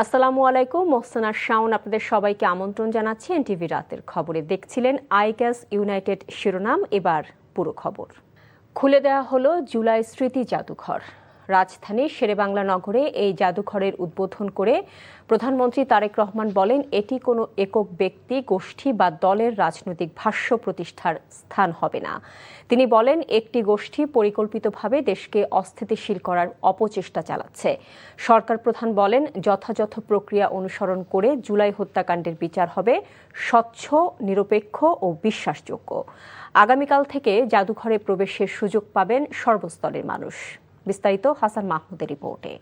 আসসালামু আলাইকুম, মোহসেনা শাওন আপনাদের সবাইকে আমন্ত্রণ জানাচ্ছি এনটিভি রাতের খবরে। দেখছিলেন আইগ্যাস ইউনাইটেড শিরোনাম, এবার পুরো খবর। খুলে দেওয়া হলো জুলাই স্মৃতি জাদুঘর। রাজধানীর শেরেবাংলা নগরে এই জাদুঘরের উদ্বোধন করে প্রধানমন্ত্রী তারেক রহমান বলেন, এটি কোনো একক ব্যক্তি, গোষ্ঠী বা দলের রাজনৈতিক ভাষ্য প্রতিষ্ঠার স্থান হবে না। তিনি বলেন, একটি গোষ্ঠী পরিকল্পিতভাবে দেশকে অস্থিতিশীল করার অপচেষ্টা চালাচ্ছে। সরকার প্রধান বলেন, যথাযথ প্রক্রিয়া অনুসরণ করে জুলাই হত্যাকাণ্ডের বিচার হবে স্বচ্ছ, নিরপেক্ষ ও বিশ্বাসযোগ্য। আগামীকাল থেকে জাদুঘরে প্রবেশের সুযোগ পাবেন সর্বস্তরের মানুষ। বিস্তারিত হাসান মাহমুদের রিপোর্টে।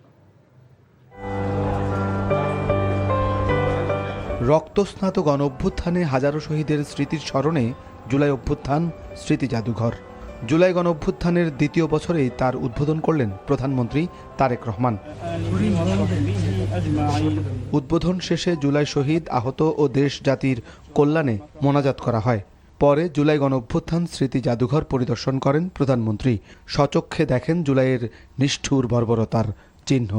রক্তস্নাত গণ অভ্যুত্থানে হাজারো শহীদের স্মৃতির স্মরণে জুলাই অভ্যুত্থান স্মৃতি জাদুঘর। জুলাই গণ অভ্যুত্থানের দ্বিতীয় বছরেই তার উদ্বোধন করলেন প্রধানমন্ত্রী তারেক রহমান। উদ্বোধন শেষে জুলাই শহীদ, আহত ও দেশ জাতির কল্যাণে মোনাজাত করা হয়। পরে জুলাই গণ অভ্যুত্থান স্মৃতি জাদুঘর পরিদর্শন করেন প্রধানমন্ত্রী। স্বচক্ষে দেখেন জুলাইয়ের নিষ্ঠুর বর্বরতার চিহ্ন।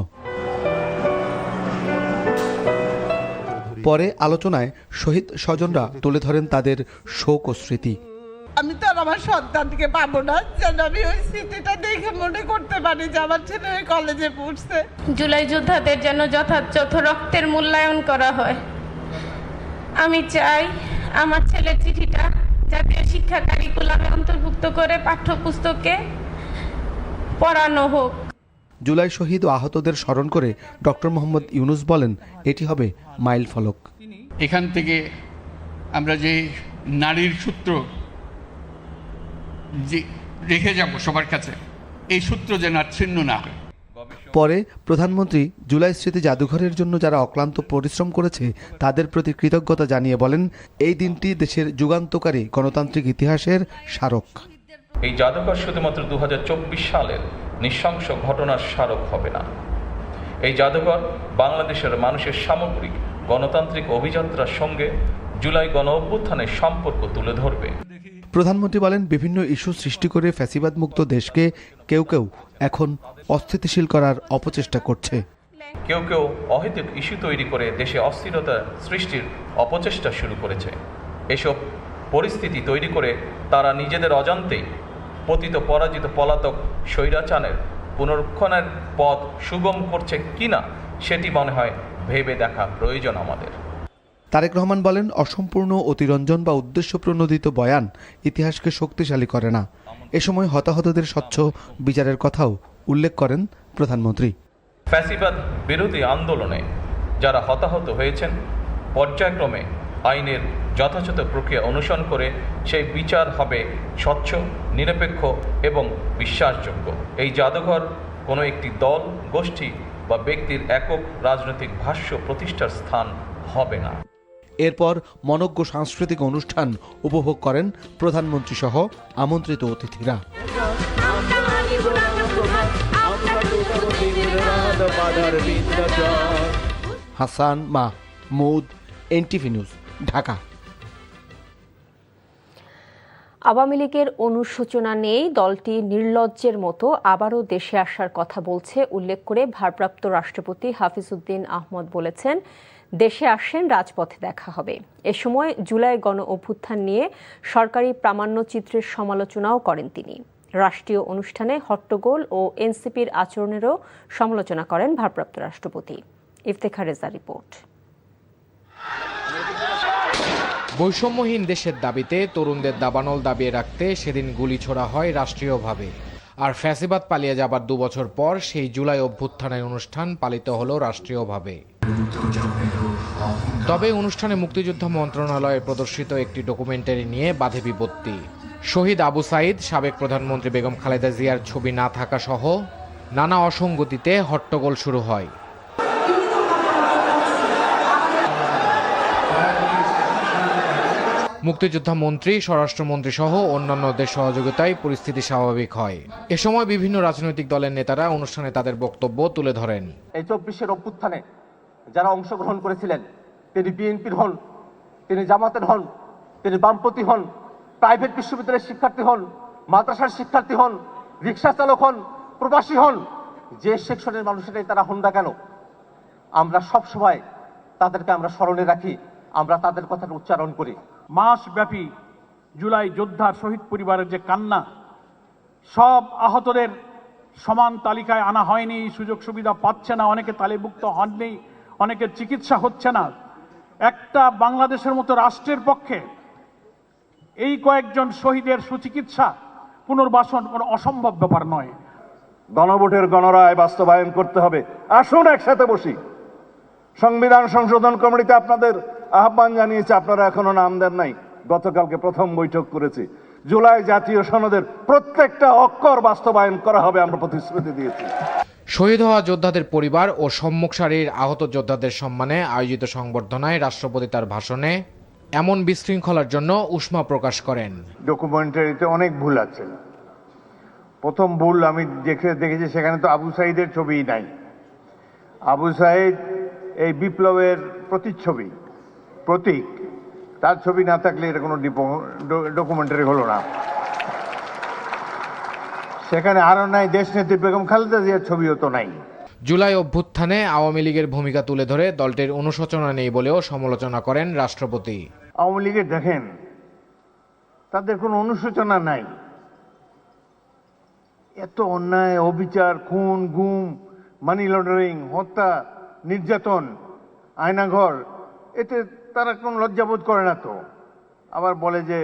পরে আলোচনায় শহীদ স্বজনরা তুলে ধরেন তাদের শোক ও স্মৃতি। আমি তো আমার সন্তানকে পাবো না, যেন আমি ওই স্মৃতিটা দেখে মনে করতে পারি যে আমার ছেলে ওই কলেজে পড়ছে। জুলাই যোদ্ধাদের যেন যথাযথ রক্তের মূল্যায়ন করা হয়। আমি চাই আমার ছেলের চিঠিটা জাতীয় শিক্ষা কারিকুলামে অন্তর্ভুক্ত করে পাঠ্যপুস্তকে পড়ানো হোক। জুলাই শহীদ ও আহতদের স্মরণ করে ডক্টর মোহাম্মদ ইউনুস বলেন, এটি হবে মাইল ফলক। এখান থেকে আমরা যে নারীর সূত্র যে রেখে যাব সবার কাছে, এই সূত্র যেন আর ছিন্ন না হয়। পরে প্রধানমন্ত্রী জুলাই স্মৃতি জাদুঘরের জন্য যারা অক্লান্ত পরিশ্রম করেছে তাদের প্রতি কৃতজ্ঞতা জানিয়ে বলেন, এই দিনটি দেশের যুগান্তকারী গণতান্ত্রিক ইতিহাসের স্মারক। এই জাদুঘর শুধুমাত্র 2024 সালের নৃশংস ঘটনার স্মারক হবে না। এই জাদুঘর বাংলাদেশের মানুষের সামগ্রিক গণতান্ত্রিক অভিযাত্রার সঙ্গে জুলাই গণ অভ্যুত্থানের সম্পর্ক তুলে ধরবে। প্রধানমন্ত্রী বলেন, বিভিন্ন ইস্যু সৃষ্টি করে ফ্যাসিবাদ মুক্ত দেশকে কেউ কেউ এখন অস্থিতিশীল করার অপচেষ্টা করছে। কেউ কেউ অহেতুক ইস্যু তৈরি করে দেশে অস্থিরতা সৃষ্টির অপচেষ্টা শুরু করেছে। এসব পরিস্থিতি তৈরি করে তারা নিজেদের অজান্তেই পতিত পরাজিত পলাতক স্বৈরাচারের পুনরুত্থানের পথ সুগম করছে কিনা সেটি মনে হয় ভেবে দেখা প্রয়োজন আমাদের। তারেক রহমান বলেন, অসম্পূর্ণ, অতিরঞ্জন বা উদ্দেশ্যপ্রণোদিত বয়ান ইতিহাসকে শক্তিশালী করে না। এ সময় হতাহতদের স্বচ্ছ বিচারের কথাও উল্লেখ করেন প্রধানমন্ত্রী। ফ্যাসিবাদ বিরোধী আন্দোলনে যারা হতাহত হয়েছেন, পর্যায়ক্রমে আইনের যথাযথ প্রক্রিয়া অনুসরণ করে সেই বিচার হবে স্বচ্ছ, নিরপেক্ষ এবং বিশ্বাসযোগ্য। এই জাদুঘর কোনো একটি দল, গোষ্ঠী বা ব্যক্তির একক রাজনৈতিক ভাষ্য প্রতিষ্ঠার স্থান হবে না। এরপর মনোজ্ঞ সাংস্কৃতিক অনুষ্ঠান উপভোগ করেন প্রধানমন্ত্রী সহ আমন্ত্রিত অতিথিরা। Hasan Mahmud, NTV news, Dhaka. আওয়ামী লীগের অনুশোচনা নেই, দলটি নির্লজ্জের মতো আবারও দেশে আসার কথা বলছে উল্লেখ করে ভারপ্রাপ্ত রাষ্ট্রপতি হাফিজউদ্দিন আহমদ বলেছেন, দেশে আসেন, রাজপথে দেখা হবে। এ সময় জুলাই গণ অভ্যুত্থান নিয়ে সরকারি প্রামাণ্যচিত্রের সমালোচনাও করেন তিনি। রাষ্ট্রীয় অনুষ্ঠানে হট্টগোল ও এনসিপির আচরণেরও সমালোচনা করেন ভারপ্রাপ্ত রাষ্ট্রপতি। ইফতেখার রেজা রিপোর্ট। বৈষম্যহীন দেশের দাবিতে তরুণদের দাবানল দাবিয়ে রাখতে সেদিন গুলি ছোড়া হয় রাষ্ট্রীয়ভাবে। আর ফ্যাসিবাদ পালিয়ে যাবার 2 বছর পর সেই জুলাই অভ্যুত্থানের অনুষ্ঠান পালিত হলো রাষ্ট্রীয়ভাবে। তবে অনুষ্ঠানে মুক্তিযুদ্ধ মন্ত্রণালয়ে প্রদর্শিত একটি ডকুমেন্টারি নিয়ে বাধে বিপত্তি। শহীদ আবু সাইদ, সাবেক প্রধানমন্ত্রী বেগম খালেদা জিয়ার ছবি না থাকা সহ নানা অসঙ্গতিতে হট্টগোল শুরু হয়। মুক্তিযোদ্ধা মন্ত্রী, স্বরাষ্ট্রমন্ত্রী সহ অন্যান্যদের সহযোগিতায় পরিস্থিতি স্বাভাবিক হয়। এ সময় বিভিন্ন রাজনৈতিক দলের নেতারা অনুষ্ঠানে তাদের বক্তব্য তুলে ধরেন। এই 24-এর অভ্যুত্থানে যারা অংশগ্রহণ করেছিলেন, তিনি বিএনপির হন, তিনি জামাতের হন, তিনি বামপন্থী হন, প্রাইভেট বিশ্ববিদ্যালয়ের শিক্ষার্থী হন, মাদ্রাসার শিক্ষার্থী হন, রিক্সা চালক হন, প্রবাসী হন, যে সেকশনের মানুষেরাই তারা হন না কেন, আমরা সবসময় তাদেরকে আমরা স্মরণে রাখি, আমরা তাদের কথাটা উচ্চারণ করি। মাসব্যাপী জুলাই যোদ্ধার শহীদ পরিবারের যে কান্না, সব আহতদের সমান তালিকায় আনা হয়নি, সুযোগ সুবিধা পাচ্ছে না, অনেকে তালিভুক্ত হননি, অনেকের চিকিৎসা হচ্ছে না। একটা বাংলাদেশের মতো রাষ্ট্রের পক্ষে এই কয়েকজন শহীদের সুচিকিৎসা পুনর্বাসন কোনো অসম্ভব ব্যাপার নয়। গণভোটের গণরায় বাস্তবায়ন করতে হবে। আসুন একসাথে বসি। সংবিধান সংশোধন কমিটিতে আপনাদের আহ্বান জানিয়েছে, আপনারা এখনো নাম দেন নাই। গতকালকে প্রথম বৈঠক করেছি। জুলাই জাতীয় সনদের প্রত্যেকটা অক্ষর বাস্তবায়ন করা হবে, আমরা প্রতিশ্রুতি দিয়েছি। শহীদ হওয়া যোদ্ধাদের পরিবার ও সম্মুখ সারির আহত যোদ্ধাদের সম্মানে আয়োজিত সংবর্ধনায় রাষ্ট্রপতি তার ভাষণে এমন বিশৃঙ্খলার জন্য উষ্মা প্রকাশ করেন। ডকুমেন্টারিতে অনেক ভুল আছে। প্রথম ভুল আমি দেখেছি, সেখানে তো আবু সাঈদের ছবি নাই। আবু সাঈদ এই বিপ্লবের প্রতিচ্ছবি, প্রতীক। তার ছবি না থাকলে এটা কোনো ডকুমেন্টারি হলো না। সেখানে আরো নাই দেশনেত্রী বেগম খালেদা জিয়ার ছবিও তো নাই। জুলাই অভ্যুত্থানে আওয়ামী লীগের ভূমিকা তুলে ধরে দলটির অনুশোচনা নেই বলেও সমালোচনা করেন রাষ্ট্রপতি। আওয়ামী লীগের দেখেন, তাদের কোনো অনুশোচনা নাই। এত অন্যায়, অবিচার, খুন, গুম, মানি লন্ডারিং, হত্যা, নির্যাতন, আয়নাঘর, এতে তারা কোনো লজ্জাবোধ করে না তো। আবার বলে যে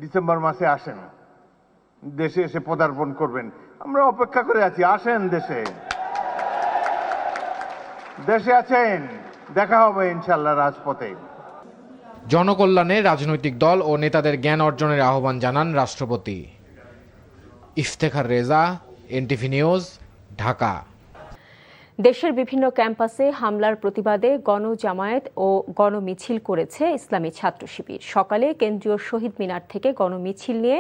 ডিসেম্বর মাসে আসেন, দেশে এসে পদার্পণ করবেন। আমরা অপেক্ষা করে আছি, আসেন দেশে। দেশে আছেন, দেখা হবে ইনশাল্লাহ রাজপথে। জনকল্যাণে রাজনৈতিক দল ও নেতাদের জ্ঞান অর্জনের আহ্বান জানান রাষ্ট্রপতি। Iftekhar Reza, NTV news, Dhaka. দেশের বিভিন্ন ক্যাম্পাসে হামলার প্রতিবাদে গণজামায়াত ও গণমিছিল করেছে ইসলামী ছাত্র শিবির। সকালে কেন্দ্রীয় শহীদ মিনার থেকে গণমিছিল নিয়ে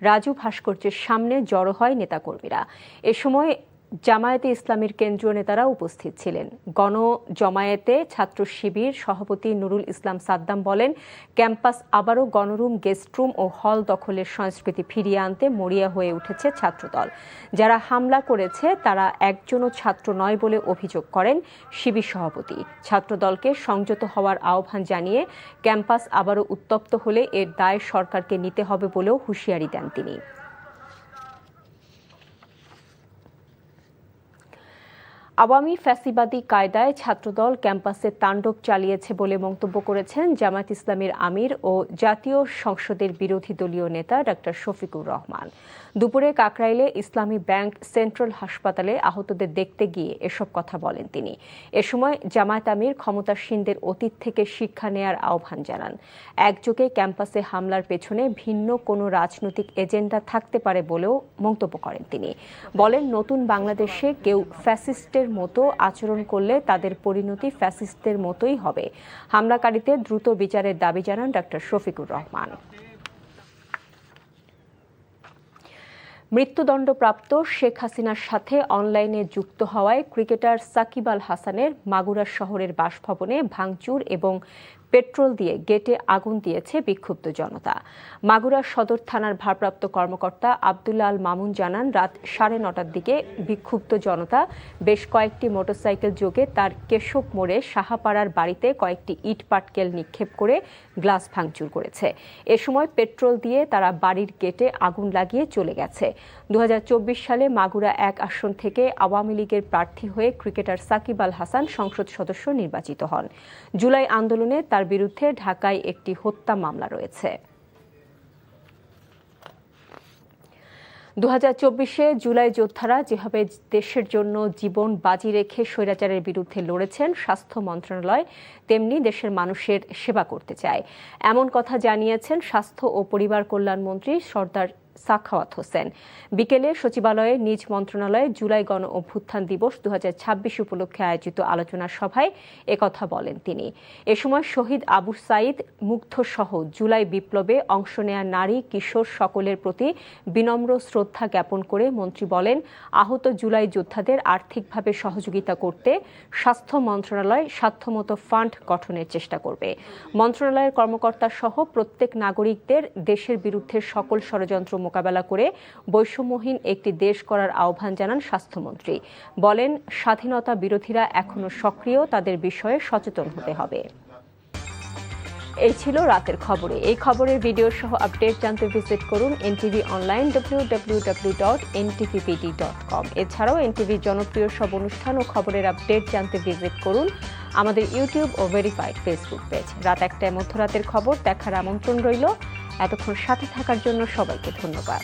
রাজু ভাস্কর্যের সামনে জড়ো হয় নেতাকর্মীরা। এ সময় জামায়াতে ইসলামীর কেন্দ্রীয় নেতারা উপস্থিত ছিলেন। গণজমায়েতে ছাত্র শিবির সভাপতি নুরুল ইসলাম সাদ্দাম বলেন, ক্যাম্পাস আবারও গণরুম, গেস্টরুম ও হল দখলের সংস্কৃতি ফিরিয়ে আনতে মরিয়া হয়ে উঠেছে ছাত্রদল। যারা হামলা করেছে তারা একজনও ছাত্র নয় বলে অভিযোগ করেন শিবির সভাপতি। ছাত্রদলকে সংযত হওয়ার আহ্বান জানিয়ে ক্যাম্পাস আবারও উত্তপ্ত হলে এর দায় সরকারকে নিতে হবে বলেও হুঁশিয়ারি দেন তিনি। আওয়ামী ফ্যাসিবাদী কায়দায় ছাত্রদল ক্যাম্পাসে তাণ্ডব চালিয়েছে বলে মন্তব্য করেছেন জামায়াত ইসলামীর আমির ও জাতীয় সংসদের বিরোধী দলীয় নেতা ডক্টর শফিকুর রহমান। দুপুরে কাকরাইলে ইসলামী ব্যাংক সেন্ট্রাল হাসপাতালে আহতদের দেখতে গিয়ে এসব কথা বলেন তিনি। এ সময় জামায়াত আমির ক্ষমতাসীনদের অতীত থেকে শিক্ষা নেয়ার আহ্বান জানান। একযোগে ক্যাম্পাসে হামলার পেছনে ভিন্ন কোনো রাজনৈতিক এজেন্ডা থাকতে পারে বলেও মন্তব্য করেন তিনি। বলেন, নতুন বাংলাদেশে কেউ ফ্যাসিস্টের মতো আচরণ করলে তাদের পরিণতি ফ্যাসিস্টদের মতোই হবে। হামলাকারীদের দ্রুত বিচারের দাবি জানান ডক্টর শফিকুর রহমান। মৃত্যুদণ্ডপ্রাপ্ত শেখ হাসিনার সাথে অনলাইনে যুক্ত হওয়ায় ক্রিকেটার সাকিব আল হাসানের মাগুরা শহরের বাসভবনে ভাঙচুর এবং পেট্রোল দিয়ে গেটে আগুন দিয়েছে বিক্ষুব্ধ জনতা। মাগুরা সদর থানার ভারপ্রাপ্ত কর্মকর্তা আব্দুল্লাহ আল মামুন জানান, রাত 9:30টার দিকে বিক্ষুব্ধ জনতা বেশ কয়েকটি মোটরসাইকেল যোগে তার কেশব মোড়ে সাহাপাড়ার বাড়িতে কয়েকটি ইট পাটকেল নিক্ষেপ করে গ্লাস ভাঙচুর করেছে। এ সময় পেট্রোল দিয়ে তারা বাড়ির গেটে আগুন লাগিয়ে চলে গেছে। 2024 সালে মাগুরা 1 আসন থেকে আওয়ামী লীগের প্রার্থী হয়ে ক্রিকেটার সাকিব আল হাসান সংসদ সদস্য নির্বাচিত হন। জুলাই আন্দোলনে তার বিরুদ্ধে ঢাকায় একটি হত্যা মামলা রয়েছে। 2024-এ জুলাই যোদ্ধারা যেভাবে দেশের জন্য জীবন বাজি রেখে স্বৈরাচারের বিরুদ্ধে লড়েছেন, স্বাস্থ্য মন্ত্রণালয় তেমনি দেশের মানুষের সেবা করতে চায়। এমন কথা জানিয়েছেন স্বাস্থ্য ও পরিবার কল্যাণ মন্ত্রী সরদার সাখাওয়াত হোসেন। বিকেলে সচিবালয়ে নিজ মন্ত্রণালয়ে জুলাই গণ অভ্যুত্থান দিবস 2026 উপলক্ষে আয়োজিত আলোচনা সভায় একথা বলেন তিনি। এ সময় শহীদ আবু সাঈদ মুগ্ধ সহ জুলাই বিপ্লবে অংশ নেয়া নারী, কিশোর সকলের প্রতি বিনম্র শ্রদ্ধা জ্ঞাপন করে মন্ত্রী বলেন, আহত জুলাই যোদ্ধাদের আর্থিকভাবে সহযোগিতা করতে স্বাস্থ্য মন্ত্রণালয় সাধ্যমতো ফান্ড গঠনের চেষ্টা করবে। মন্ত্রণালয়ের কর্মকর্তা সহ প্রত্যেক নাগরিকদের দেশের বিরুদ্ধে সকল ষড়যন্ত্র মোকাবেলা করে বৈষম্যহীন একটি দেশ করার আহ্বান জানান স্বাস্থ্যমন্ত্রী। বলেন, স্বাধীনতা বিরোধীরা এখনো সক্রিয়, তাদের বিষয়ে সচেতন হতে হবে। এই ছিল রাতের খবরে। এই খবরের ভিডিও সহ আপডেট জানতে ভিজিট করুন এনটিভি অনলাইন www.ntvpd.com। এছাড়াও এনটিভির জনপ্রিয় সব অনুষ্ঠান ও খবরের আপডেট জানতে ভিজিট করুন আমাদের ইউটিউব ও ভেরিফাইড ফেসবুক পেজ। রাত 1টায় মধ্যরাতের খবর দেখার আমন্ত্রণ রইল। এতক্ষণ সাথে থাকার জন্য সবাইকে ধন্যবাদ।